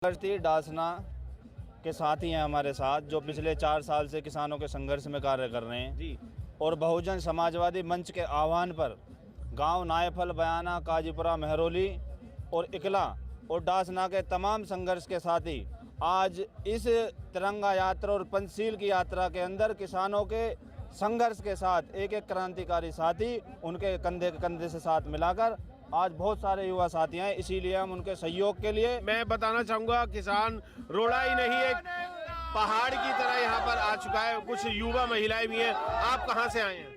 करती डासना के साथी हैं हमारे साथ, जो पिछले 4 साल से किसानों के संघर्ष में कार्य कर रहे हैं जी। और बहुजन समाजवादी मंच के आह्वान पर गांव नायफल, बयाना, काजीपुरा, महरौली और इकला और डासना के तमाम संघर्ष के साथी आज इस तिरंगा यात्रा और पंचशील की यात्रा के अंदर किसानों के संघर्ष के साथ एक एक क्रांतिकारी साथी उनके कंधे के कंधे से साथ मिलाकर आज बहुत सारे युवा साथी हैं। इसीलिए हम उनके सहयोग के लिए मैं बताना चाहूँगा, किसान रोड़ा ही नहीं, एक पहाड़ की तरह यहाँ पर आ चुका है। कुछ युवा महिलाएं भी हैं। आप कहाँ से आए हैं?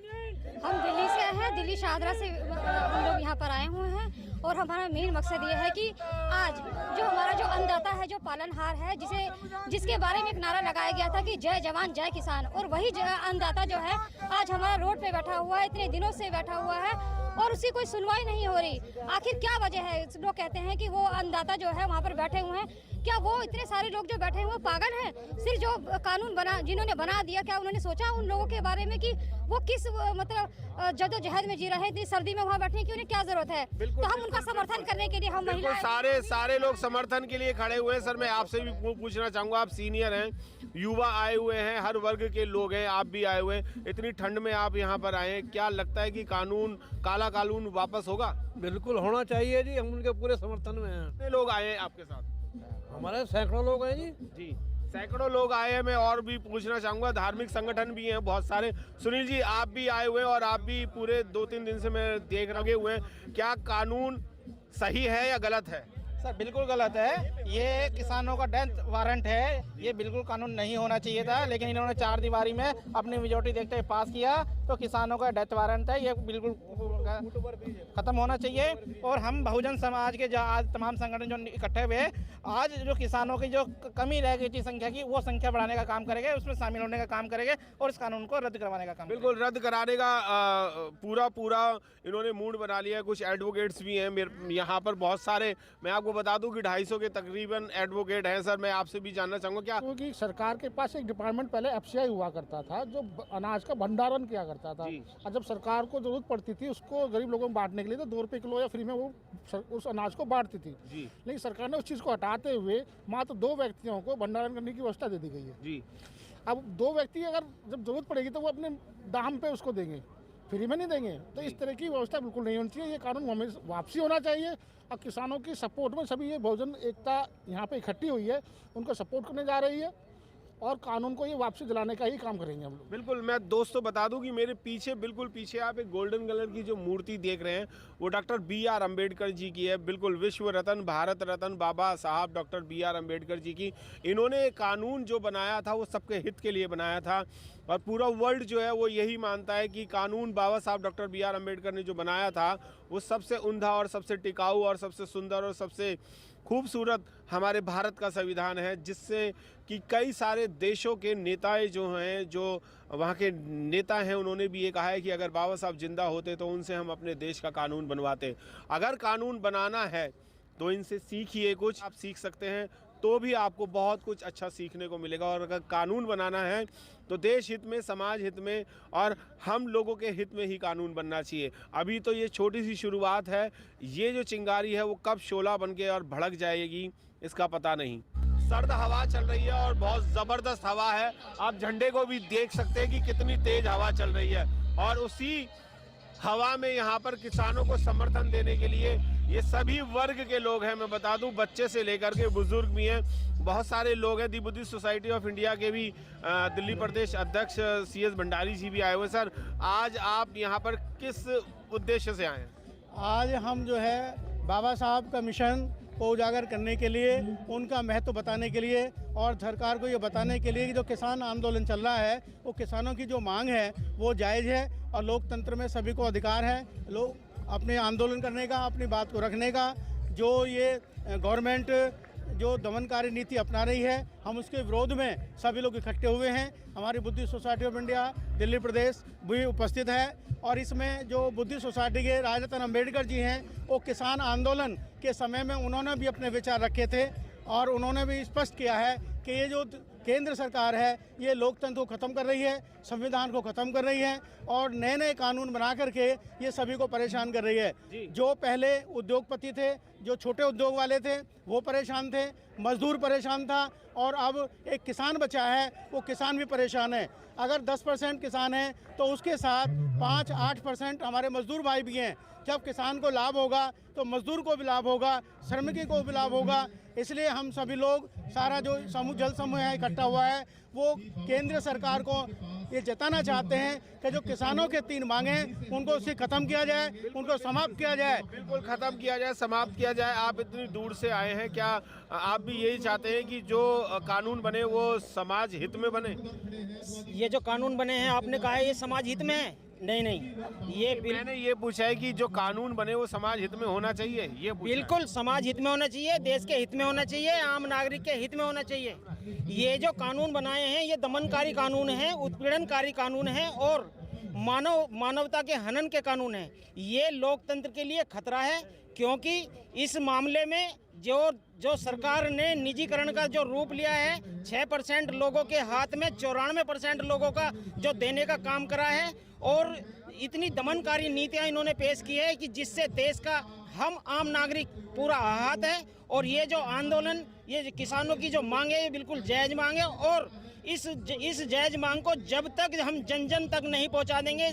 हम दिल्ली से आए हैं, दिल्ली शाहदरा से हम लोग यहाँ पर आए हुए हैं। और हमारा मेन मकसद ये है कि आज जो हमारा जो अन्नदाता है, जो पालनहार है, जिसके बारे में एक नारा लगाया गया था कि जय जवान जय किसान, और वही अन्नदाता जो है आज हमारा रोड पे बैठा हुआ है, इतने दिनों से बैठा हुआ है और उसकी कोई सुनवाई नहीं हो रही। आखिर क्या वजह है? लोग कहते हैं कि वो अन्नदाता जो है वहाँ पर बैठे हुए हैं, क्या वो इतने सारे लोग जो बैठे हुए पागल हैं? सिर्फ जो कानून जिन्होंने बना दिया, क्या उन्होंने सोचा उन लोगों के बारे में कि वो किस मतलब जद्दोजहद में जी रहे हैं? इतनी सर्दी में वहाँ बैठने की उन्हें क्या जरूरत है? तो हम उनका समर्थन करने के लिए हम महिलाएं सारे लोग समर्थन के लिए खड़े हुए हैं। सर, मैं आपसे भी पूछना चाहूँगा, आप सीनियर हैं, युवा आए हुए हैं, हर वर्ग के लोग हैं, आप भी आए हुए हैं, इतनी ठंड में आप यहाँ पर आए हैं, क्या लगता है कि काला कानून वापस होगा? बिल्कुल होना चाहिए जी, हम उनके पूरे समर्थन में हैं। कितने लोग आए हैं आपके साथ? हमारे सैकड़ों लोग हैं जी, सैकड़ों लोग आए हैं। मैं और भी पूछना चाहूँगा, धार्मिक संगठन भी हैं बहुत सारे। सुनील जी, आप भी आए हुए हैं और आप भी पूरे 2-3 दिन से मैं देख रखे हुए हैं, क्या कानून सही है या गलत है? सर, बिल्कुल गलत है। ये किसानों का डेथ वारंट है, ये बिल्कुल कानून नहीं होना चाहिए था, लेकिन इन्होंने 4 दीवारी में अपनी मेजोरिटी देखते हुए पास किया, तो किसानों का डेथ वारंट है, ये बिल्कुल खत्म होना चाहिए। और हम बहुजन समाज के जो आज तमाम संगठन जो इकट्ठे हुए, आज जो किसानों की जो कमी रह गई थी संख्या की, वो संख्या बढ़ाने का काम करेंगे, उसमें शामिल होने का काम करेंगे और इस कानून को रद्द करवाने का काम। बिल्कुल रद्द कराने का पूरा इन्होंने मूड बना लिया है। कुछ एडवोकेट्स भी हैं यहाँ पर बहुत सारे। मैं आपको बता दूं कि 250 के तकरीबन एडवोकेट हैं। सर, मैं आपसे भी जानना चाहूँगा, क्या क्योंकि सरकार के पास एक डिपार्टमेंट पहले एफसीआई हुआ करता था, जो अनाज का भंडारण किया करता था, और जब सरकार को जरूरत पड़ती थी उसको गरीब लोगों को बांटने के लिए, तो 2 रुपये किलो या फ्री में वो उस अनाज को बांटती थी। लेकिन सरकार ने उस चीज़ को हटाते हुए मात्र 2 व्यक्तियों को भंडारण करने की व्यवस्था दे दी गई है जी। अब 2 व्यक्ति अगर जब जरूरत पड़ेगी तो वो अपने दाम पे उसको देंगे, फ्री में नहीं देंगे। तो इस तरह की व्यवस्था बिल्कुल नहीं होनी चाहिए, ये कानून हमें वापसी होना चाहिए। और किसानों की सपोर्ट में सभी ये बहुजन एकता यहाँ पे इकट्ठी हुई है, उनको सपोर्ट करने जा रही है और कानून को ये वापसी दिलाने का ही काम करेंगे हम लोग। बिल्कुल। मैं दोस्तों बता दूं कि मेरे पीछे, बिल्कुल पीछे आप एक गोल्डन कलर की जो मूर्ति देख रहे हैं, वो डॉक्टर BR अम्बेडकर जी की है। बिल्कुल विश्व रत्न, भारत रत्न बाबा साहब डॉक्टर BR अम्बेडकर जी की। इन्होंने कानून जो बनाया था वो सबके हित के लिए बनाया था, और पूरा वर्ल्ड जो है वो यही मानता है कि कानून बाबा साहब डॉक्टर BR अम्बेडकर ने जो बनाया था वो सबसे उम्दा और सबसे टिकाऊ और सबसे सुंदर और सबसे खूबसूरत हमारे भारत का संविधान है, जिससे कि कई सारे देशों के नेताएं जो हैं, जो वहाँ के नेता हैं, उन्होंने भी ये कहा है कि अगर बाबा साहब जिंदा होते तो उनसे हम अपने देश का कानून बनवाते। अगर कानून बनाना है तो इनसे सीखिए, कुछ आप सीख सकते हैं, तो भी आपको बहुत कुछ अच्छा सीखने को मिलेगा। और अगर कानून बनाना है तो देश हित में, समाज हित में और हम लोगों के हित में ही कानून बनना चाहिए। अभी तो ये छोटी सी शुरुआत है, ये जो चिंगारी है वो कब शोला बन के और भड़क जाएगी इसका पता नहीं। सर्द हवा चल रही है और बहुत ज़बरदस्त हवा है। आप झंडे को भी देख सकते हैं कि कितनी तेज हवा चल रही है, और उसी हवा में यहाँ पर किसानों को समर्थन देने के लिए ये सभी वर्ग के लोग हैं। मैं बता दूं, बच्चे से लेकर के बुजुर्ग भी हैं, बहुत सारे लोग हैं। दी बुद्धिस्ट सोसाइटी ऑफ इंडिया के भी दिल्ली प्रदेश अध्यक्ष CS भंडारी जी भी आए हुए। सर, आज आप यहाँ पर किस उद्देश्य से आए हैं? आज हम जो है बाबा साहब का मिशन को उजागर करने के लिए, उनका महत्व बताने के लिए और सरकार को ये बताने के लिए कि जो किसान आंदोलन चल रहा है वो किसानों की जो मांग है वो जायज़ है, और लोकतंत्र में सभी को अधिकार है लोग अपने आंदोलन करने का, अपनी बात को रखने का। जो ये गवर्नमेंट जो दमनकारी नीति अपना रही है, हम उसके विरोध में सभी लोग इकट्ठे हुए हैं। हमारी Buddhist society of India Delhi Pradesh भी उपस्थित है, और इसमें जो बुद्धिस्ट सोसाइटी के राजरत्न अम्बेडकर जी हैं, वो किसान आंदोलन के समय में उन्होंने भी अपने विचार रखे थे, और उन्होंने भी स्पष्ट किया है कि ये जो केंद्र सरकार है ये लोकतंत्र को ख़त्म कर रही है, संविधान को ख़त्म कर रही है, और नए नए कानून बना करके ये सभी को परेशान कर रही है। जो पहले उद्योगपति थे, जो छोटे उद्योग वाले थे, वो परेशान थे, मजदूर परेशान था और अब एक किसान बचा है, वो किसान भी परेशान है। अगर 10% किसान हैं तो उसके साथ 5-8% हमारे मजदूर भाई भी हैं। जब किसान को लाभ होगा तो मजदूर को भी लाभ होगा, श्रमिक को भी लाभ होगा। इसलिए हम सभी लोग, सारा जो जल समूह है इकट्ठा हुआ है, वो केंद्र सरकार को ये जताना चाहते हैं कि जो किसानों के 3 मांगे हैं उनको उससे ख़त्म किया जाए, उनको समाप्त किया जाए। बिल्कुल ख़त्म किया जाए, समाप्त किया जाए। आप इतनी दूर से आए हैं, क्या आप भी यही चाहते हैं कि जो कानून बने वो समाज हित में बने? ये जो कानून बने हैं, आपने कहा है ये समाज हित में है? नहीं, ये मैंने ये पूछा है कि जो कानून बने वो समाज हित में होना चाहिए, ये पूछा है। बिल्कुल समाज हित में होना चाहिए, देश के हित में होना चाहिए, आम नागरिक के हित में होना चाहिए। ये जो कानून बनाए हैं ये दमनकारी कानून है, उत्पीड़नकारी कानून है और मानवता के हनन के कानून है। ये लोकतंत्र के लिए खतरा है, क्योंकि इस मामले में जो सरकार ने निजीकरण का जो रूप लिया है, 6% लोगों के हाथ में 94% लोगों का जो देने का काम करा है और इतनी दमनकारी नीतियां इन्होंने पेश की है कि जिससे देश का हम आम नागरिक पूरा आहत है। और ये जो आंदोलन, ये किसानों की जो मांग है, ये बिल्कुल जायज मांग है और इस जायज मांग को जब तक हम जन जन तक नहीं पहुंचा देंगे,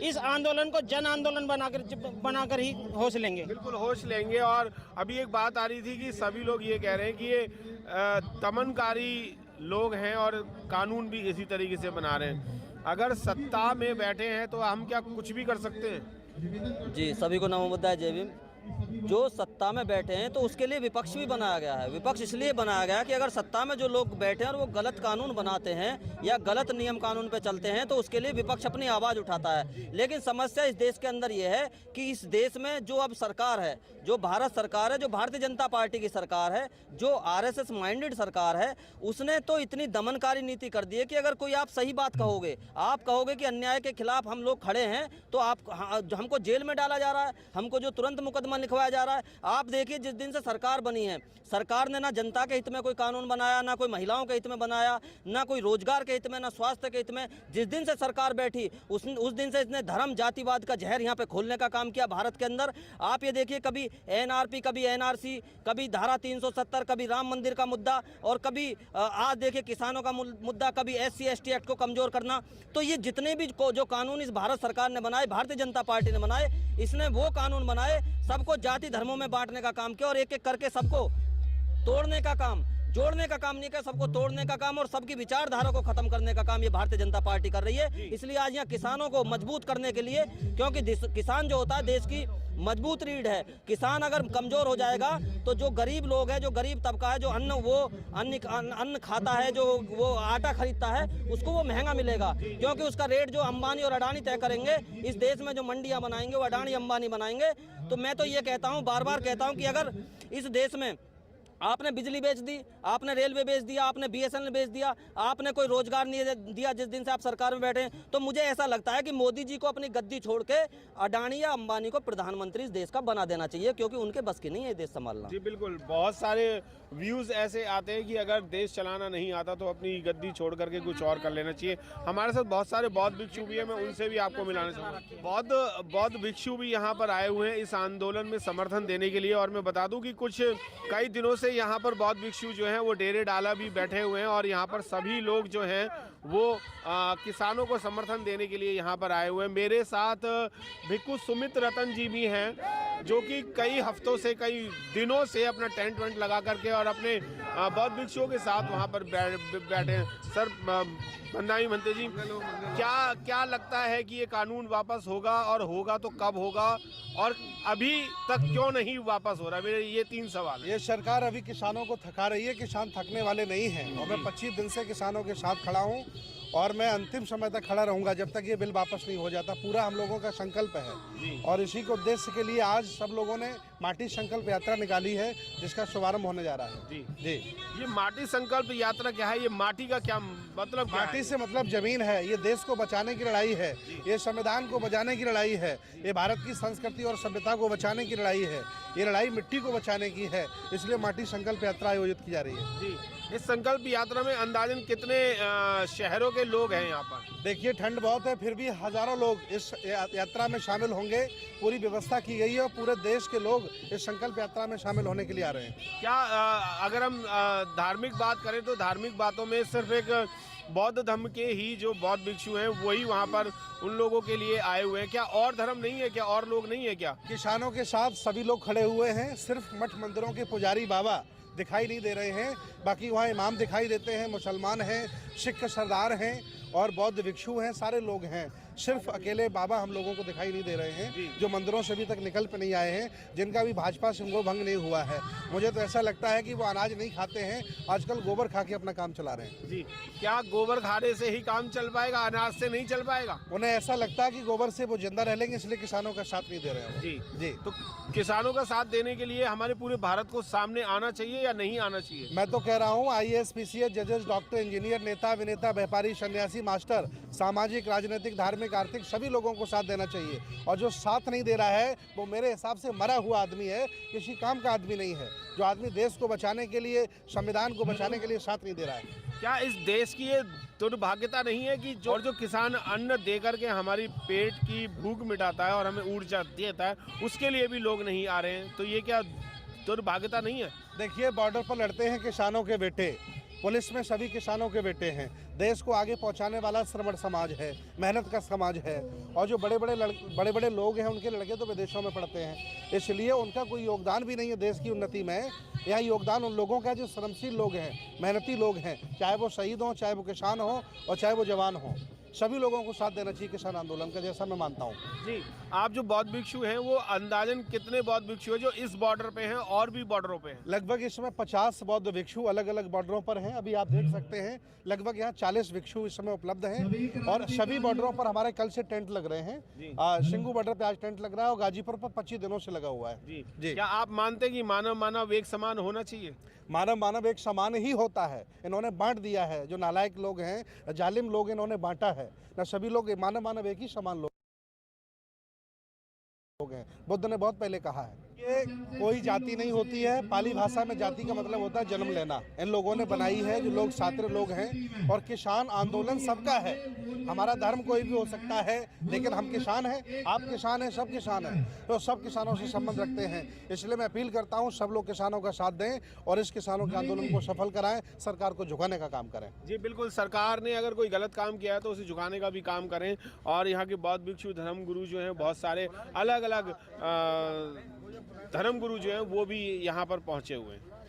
इस आंदोलन को जन आंदोलन बनाकर ही होश लेंगे। बिल्कुल होश लेंगे। और अभी एक बात आ रही थी कि सभी लोग ये कह रहे हैं कि ये दमनकारी लोग हैं और कानून भी इसी तरीके से बना रहे हैं। अगर सत्ता में बैठे हैं तो हम क्या कुछ भी कर सकते हैं? जी, सभी को नमो बुद्धाय, जय भीम। जो सत्ता में बैठे हैं तो उसके लिए विपक्ष भी बनाया गया है। विपक्ष इसलिए बनाया गया कि अगर सत्ता में जो लोग बैठे हैं और वो गलत कानून बनाते हैं या गलत नियम कानून पे चलते हैं तो उसके लिए विपक्ष अपनी आवाज़ उठाता है। लेकिन समस्या इस देश के अंदर ये है कि इस देश में जो अब सरकार है, जो भारत सरकार है, जो भारतीय जनता पार्टी की सरकार है, जो RSS माइंडेड सरकार है, उसने तो इतनी दमनकारी नीति कर दी है कि अगर कोई आप सही बात कहोगे, आप कहोगे कि अन्याय के खिलाफ हम लोग खड़े हैं, तो हमको जेल में डाला जा रहा है, हमको जो तुरंत मुकदमा लिखवाया जा रहा है। आप देखिए, जिस दिन से सरकार बनी है, सरकार ने ना जनता के हित में कोई कानून बनाया, ना कोई महिलाओं के हित में बनाया, ना कोई रोजगार के हित में, ना स्वास्थ्य के हित में। जिस दिन से सरकार बैठी उस दिन से इसने धर्म जातिवाद का जहर यहाँ पे खोलने का काम किया भारत के अंदर। आप ये देखिए, कभी NRP, कभी NRC, कभी धारा 370, कभी राम मंदिर का मुद्दा और कभी आज देखिए किसानों का मुद्दा, कभी SC ST एक्ट को कमजोर करना। तो ये जितने भी जो कानून इस भारत सरकार ने बनाए, भारतीय जनता पार्टी ने बनाए, इसने वो कानून बनाए सबको जाति धर्मों में बांटने का काम किया और एक एक करके सबको तोड़ने का काम, जोड़ने का काम नहीं किया, सबको तोड़ने का काम और सबकी विचारधारा को खत्म करने का काम ये भारतीय जनता पार्टी कर रही है। इसलिए आज यहाँ किसानों को मजबूत करने के लिए, क्योंकि किसान जो होता है देश की मजबूत रीढ़ है। किसान अगर कमजोर हो जाएगा तो जो गरीब लोग हैं, जो गरीब तबका है, जो अन्न खाता है, जो वो आटा खरीदता है, उसको वो महंगा मिलेगा, क्योंकि उसका रेट जो अंबानी और अडानी तय करेंगे। इस देश में जो मंडियां बनाएंगे वो अडानी अंबानी बनाएंगे। तो मैं तो ये कहता हूँ, बार बार कहता हूँ कि अगर इस देश में आपने बिजली बेच दी, आपने रेलवे बेच दिया, आपने BSNL बेच दिया, आपने कोई रोजगार नहीं दिया जिस दिन से आप सरकार में बैठे हैं, तो मुझे ऐसा लगता है कि मोदी जी को अपनी गद्दी छोड़ के अडानी या अंबानी को प्रधानमंत्री इस देश का बना देना चाहिए, क्योंकि उनके बस की नहीं है देश संभालना। जी बिल्कुल। बहुत सारे व्यूज़ ऐसे आते हैं कि अगर देश चलाना नहीं आता तो अपनी गद्दी छोड़ करके कुछ और कर लेना चाहिए। हमारे साथ बहुत सारे बौद्ध भिक्षु भी हैं, मैं उनसे भी आपको मिलाना चाहूँगा। बौद्ध भिक्षु भी यहाँ पर आए हुए हैं इस आंदोलन में समर्थन देने के लिए। और मैं बता दूँ कि कई दिनों से यहाँ पर बौद्ध भिक्षु जो हैं वो डेरे डाला भी बैठे हुए हैं और यहाँ पर सभी लोग जो हैं वो किसानों को समर्थन देने के लिए यहाँ पर आए हुए हैं। मेरे साथ भिक्षु सुमित रतन जी भी हैं, जो कि कई हफ्तों से, कई दिनों से अपना टेंट वेंट लगा करके और अपने बौद्ध भिक्षुओं के साथ वहाँ पर बैठे हैं। सर बंदाई महंते जी, क्या लगता है कि ये कानून वापस होगा, और होगा तो कब होगा, और अभी तक क्यों नहीं वापस हो रहा? मेरे ये 3 सवाल। ये सरकार अभी किसानों को थका रही है, किसान थकने वाले नहीं हैं और मैं 25 दिन से किसानों के साथ खड़ा हूँ और मैं अंतिम समय तक खड़ा रहूंगा जब तक ये बिल वापस नहीं हो जाता। पूरा हम लोगों का संकल्प है और इसी को उद्देश्य के लिए आज सब लोगों ने माटी संकल्प यात्रा निकाली है, जिसका शुभारंभ होने जा रहा है। जी। ये माटी संकल्प यात्रा क्या है? ये माटी का क्या मतलब? माटी से मतलब जमीन है। ये देश को बचाने की लड़ाई है, ये संविधान को बचाने की लड़ाई है, ये भारत की संस्कृति और सभ्यता को बचाने की लड़ाई है, ये लड़ाई मिट्टी को बचाने की है। इसलिए माटी संकल्प यात्रा आयोजित की जा रही है। जी। इस संकल्प यात्रा में अंदाजन कितने शहरों के लोग हैं यहाँ पर? देखिए, ठंड बहुत है, फिर भी हजारों लोग इस यात्रा में शामिल होंगे। पूरी व्यवस्था की गई है और पूरे देश के लोग इस संकल्प यात्रा में शामिल होने के लिए आ रहे हैं। क्या अगर हम धार्मिक बात करें तो धार्मिक बातों में सिर्फ एक बौद्ध धर्म के ही जो बौद्ध भिक्षु हैं वही वहाँ पर उन लोगों के लिए आए हुए हैं, क्या और धर्म नहीं है, क्या और लोग नहीं है क्या? किसानों के साथ सभी लोग खड़े हुए हैं, सिर्फ मठ मंदिरों के पुजारी बाबा दिखाई नहीं दे रहे हैं, बाकी वहाँ इमाम दिखाई देते हैं, मुसलमान हैं, सिख सरदार हैं और बौद्ध भिक्षु हैं, सारे लोग हैं। सिर्फ अकेले बाबा हम लोगों को दिखाई नहीं दे रहे हैं, जो मंदिरों से अभी तक निकल पे नहीं आए हैं, जिनका भी भाजपा से उनको भंग नहीं हुआ है। मुझे तो ऐसा लगता है कि वो अनाज नहीं खाते हैं, आजकल गोबर खा के अपना काम चला रहे हैं। जी, क्या गोबर खाने से ही काम चल पाएगा, अनाज से नहीं चल पाएगा? उन्हें ऐसा लगता है कि गोबर से वो जिंदा रह लेंगे, इसलिए किसानों का साथ नहीं दे रहे हैं। जी जी, तो किसानों का साथ देने के लिए हमारे पूरे भारत को सामने आना चाहिए या नहीं आना चाहिए? मैं तो कह रहा हूँ IAS, PCS, जजेस, डॉक्टर, इंजीनियर, नेता, विनेता, व्यापारी, सन्यासी, मास्टर, सामाजिक, राजनीतिक, धार्मिक, आर्थिक सभी लोगों को साथ देना चाहिए। और जो साथ नहीं दे रहा है वो मेरे हिसाब से मरा हुआ आदमी है, किसी काम का आदमी नहीं है। जो आदमी देश को बचाने के लिए, संविधान को बचाने के लिए साथ नहीं दे रहा है। क्या इस देश की ये दुर्भाग्यता नहीं है कि जो किसान अन्न दे करके हमारी पेट की भूख मिटाता है और हमें ऊर्जा देता है, उसके लिए भी लोग नहीं आ रहे हैं? तो ये क्या दुर्भाग्यता नहीं है? देखिए, बॉर्डर पर लड़ते हैं किसानों के बेटे, पुलिस में सभी किसानों के बेटे हैं, देश को आगे पहुंचाने वाला श्रमण समाज है, मेहनत का समाज है। और जो बड़े बड़े लोग हैं उनके लड़के तो विदेशों में पढ़ते हैं, इसलिए उनका कोई योगदान भी नहीं है देश की उन्नति में। यहाँ योगदान उन लोगों का है जो श्रमशील लोग हैं, मेहनती लोग हैं, चाहे वो शहीद हों, चाहे वो किसान हों और चाहे वो जवान हों। सभी लोगों को साथ देना चाहिए किसान आंदोलन का, जैसा मैं मानता हूँ। जी, आप जो बौद्ध भिक्षु हैं वो अंदाजन कितने बौद्ध भिक्षु हैं जो इस बॉर्डर पे हैं और भी बॉर्डरों पे हैं? लगभग इसमें 50 बौद्ध भिक्षु अलग अलग बॉर्डरों पर हैं। अभी आप देख सकते हैं लगभग यहाँ 40 भिक्षु इस समय उपलब्ध हैं और सभी बॉर्डरों पर हमारे कल से टेंट लग रहे हैं। सिंगू बॉर्डर पे आज टेंट लग रहा है और गाजीपुर पर 25 दिनों से लगा हुआ है। जी, क्या आप मानते हैं कि मानव एक समान होना चाहिए? मानव एक समान ही होता है। इन्होंने बांट दिया है, जो नालायक लोग हैं, जालिम लोग, इन्होंने बांटा है ना। सभी लोग मानव एक ही समान लोग हैं। बुद्ध ने बहुत पहले कहा है ये कोई जाति नहीं होती है। पाली भाषा में जाति का मतलब होता है जन्म लेना। इन लोगों ने बनाई है, जो लोग सात्र लोग हैं। और किसान आंदोलन सबका है, हमारा धर्म कोई भी हो सकता है, लेकिन हम किसान हैं, आप किसान हैं, सब किसान हैं, तो सब किसानों से संबंध रखते हैं। इसलिए मैं अपील करता हूं सब लोग किसानों का साथ दें और इस किसानों के आंदोलन को सफल कराएं, सरकार को झुकाने का काम करें। जी बिल्कुल, सरकार ने अगर कोई गलत काम किया है तो उसे झुकाने का भी काम करें। और यहाँ के बौद्ध भिक्षु धर्म गुरु जो हैं, बहुत सारे अलग अलग धर्म गुरु जो हैं वो भी यहाँ पर पहुँचे हुए हैं।